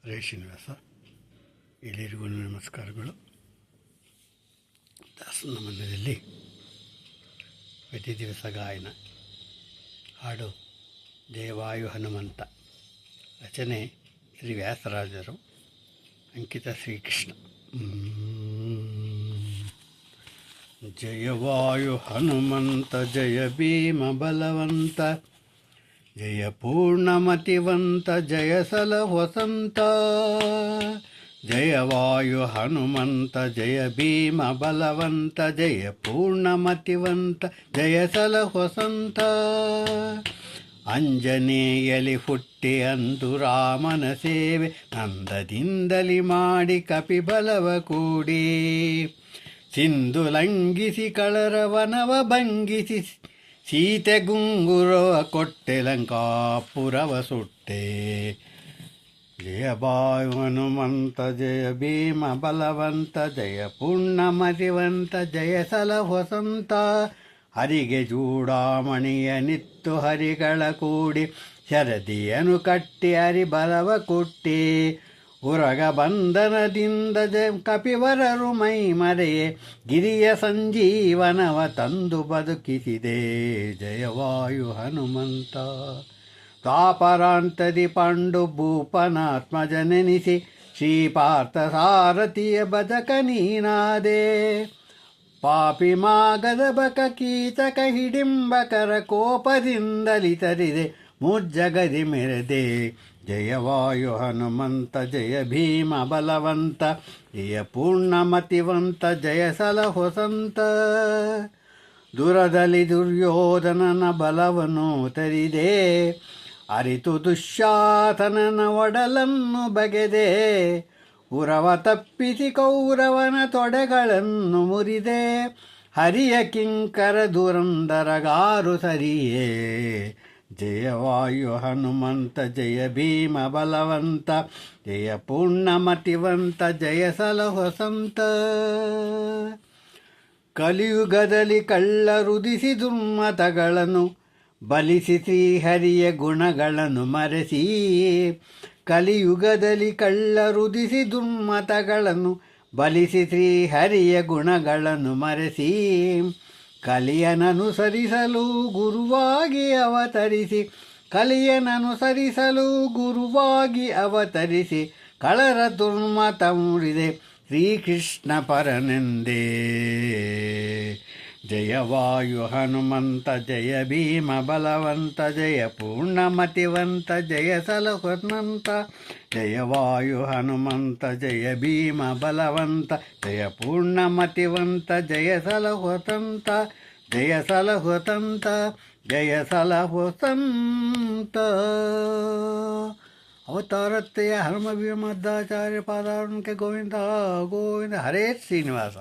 ಹರೇ ಶ್ರೀನಿವಾಸ. ಎಲ್ಲರಿಗೂ ನಮಸ್ಕಾರಗಳು. ದಾಸನ ಮನೆಯಲ್ಲಿ ಪ್ರತಿ ದಿವಸ ಗಾಯನ. ಹಾಡು ಜಯವಾಯು ಹನುಮಂತ. ರಚನೆ ಶ್ರೀ ವ್ಯಾಸರಾಜರು. ಅಂಕಿತ ಶ್ರೀಕೃಷ್ಣ. ಜಯವಾಯು ಹನುಮಂತ, ಜಯ ಭೀಮ ಬಲವಂತ, ಜಯ ಪೂರ್ಣಮತಿವಂತ, ಜಯ ಸಲಹೋ ಸಂತ. ಜಯವಾಯು ಹನುಮಂತ, ಜಯ ಭೀಮ ಬಲವಂತ, ಜಯ ಪೂರ್ಣಮತಿವಂತ, ಜಯ ಸಲಹೋ ಸಂತ. ಅಂಜನೇಯಲಿ ಹುಟ್ಟಿ ಅಂದು ರಾಮನ ಸೇವೆ, ನಂದದಿಂದಲಿ ಮಾಡಿ ಕಪಿಬಲವ ಕೂಡಿ. ಸಿಂಧು ಲಂಘಿಸಿ ಕಳರವನವ ಭಂಗಿಸಿ, ಸೀತೆ ಗುಂಗುರವ ಕೊಟ್ಟೆ ಲಂಕಾಪುರವ ಸುಟ್ಟೆ. ಜಯ ವಾಯು ಹನುಮಂತ, ಜಯ ಭೀಮ ಬಲವಂತ, ಜಯ ಪೂರ್ಣಮತಿವಂತ, ಜಯ ಸಲಹೋ ಸಂತ. ಹರಿಗೆ ಚೂಡಾಮಣಿಯ ನಿತ್ತು ಹರಿಗಳ ಕೂಡಿ, ಶರದಿಯನು ಕಟ್ಟಿ ಹರಿಬಲವ ಕೊಟ್ಟಿ. ಉರಗ ಬಂಧನದಿಂದ ಕಪಿವರರು ಮೈ ಮರೆಯೇ, ಗಿರಿಯ ಸಂಜೀವನವ ತಂದು ಬದುಕಿಸಿದೆ. ಜಯವಾಯು ಹನುಮಂತ. ದ್ವಾಪರಾಂತದಿ ಪಾಂಡು ಭೂಪನಾತ್ಮಜನೆನಿಸಿ, ಶ್ರೀಪಾರ್ಥ ಸಾರಥಿಯ ಬದಕ ನೀನಾದೆ. ಪಾಪಿ ಮಾಗದ ಬಕ ಕೀಚಕ ಹಿಡಿಂಬಕರ ಕೋಪದಿಂದಲಿ ತರಿದೆ, ಮುಜ್ಜಗದಿ ಮೆರೆದೆ. ಜಯವಾಯು ಹನುಮಂತ, ಜಯ ಭೀಮ ಬಲವಂತ, ಜಯ ಪೂರ್ಣಮತಿವಂತ, ಜಯ ಸಲಹೋ ಸಂತ. ದುರದಲ್ಲಿ ದುರ್ಯೋಧನನ ಬಲವನ್ನು ತರಿದೆ, ಅರಿತು ದುಶ್ಯಾಸನನ ಒಡಲನ್ನು ಬಗೆದೆ. ಉರವ ತಪ್ಪಿಸಿ ಕೌರವನ ತೊಡೆಗಳನ್ನು ಮುರಿದೆ, ಹರಿಯ ಕಿಂಕರ ದುರಂದರಗಾರು ಸರಿಯೇ. ಜಯವಾಯು ಹನುಮಂತ, ಜಯ ಭೀಮ ಬಲವಂತ, ಜಯ ಪೂರ್ಣಮತಿವಂತ, ಜಯ ಸಲಹೋ ಸಂತ. ಕಲಿಯುಗದಲ್ಲಿ ಕಳ್ಳರುದಿಸಿ ದುರ್ಮತಗಳನ್ನು ಬಲಿಸಿ, ಶ್ರೀಹರಿಯ ಗುಣಗಳನ್ನು ಮರೆಸಿ. ಕಲಿಯುಗದಲ್ಲಿ ಕಳ್ಳರುದಿಸಿ ದುರ್ಮತಗಳನ್ನು ಬಲಿಸಿ, ಶ್ರೀಹರಿಯ ಗುಣಗಳನ್ನು ಮರೆಸಿ. ಕಲಿಯನನುಸರಿಸಲು ಗುರುವಾಗಿ ಅವತರಿಸಿ, ಕಲಿಯನನುಸರಿಸಲು ಗುರುವಾಗಿ ಅವತರಿಸಿ. ಕಳರ ದುರ್ಮತ ಮುರಿದೆ, ಶ್ರೀಕೃಷ್ಣ ಪರನೆಂದೇ. ಜಯವಾಯು ಹನುಮಂತ, ಜಯ ಭೀಮ ಬಲವಂತ, ಜಯ ಪೂರ್ಣಮತಿವಂತ, ಜಯ ಸಲಹೋ ಸಂತ. ಜಯವಾಯು ಹನುಮಂತ, ಜಯ ಭೀಮ ಬಲವಂತ, ಜಯ ಪೂರ್ಣಮತಿವಂತ, ಜಯ ಸಲಹೋ ಸಂತ. ಜಯ ಸಲಹೋ ಸಂತ, ಜಯ ಸಲಹೋ ಸಂತ. ಅವತಾರತ್ತೆಯ ಹನುಮ ಭೀಮ ಮದ್ದಾಚಾರ್ಯ ಪಾದಾರಣ್ಯಕ್ಕೆ ಗೋವಿಂದ ಗೋವಿಂದ. ಹರೇ ಶ್ರೀನಿವಾಸ.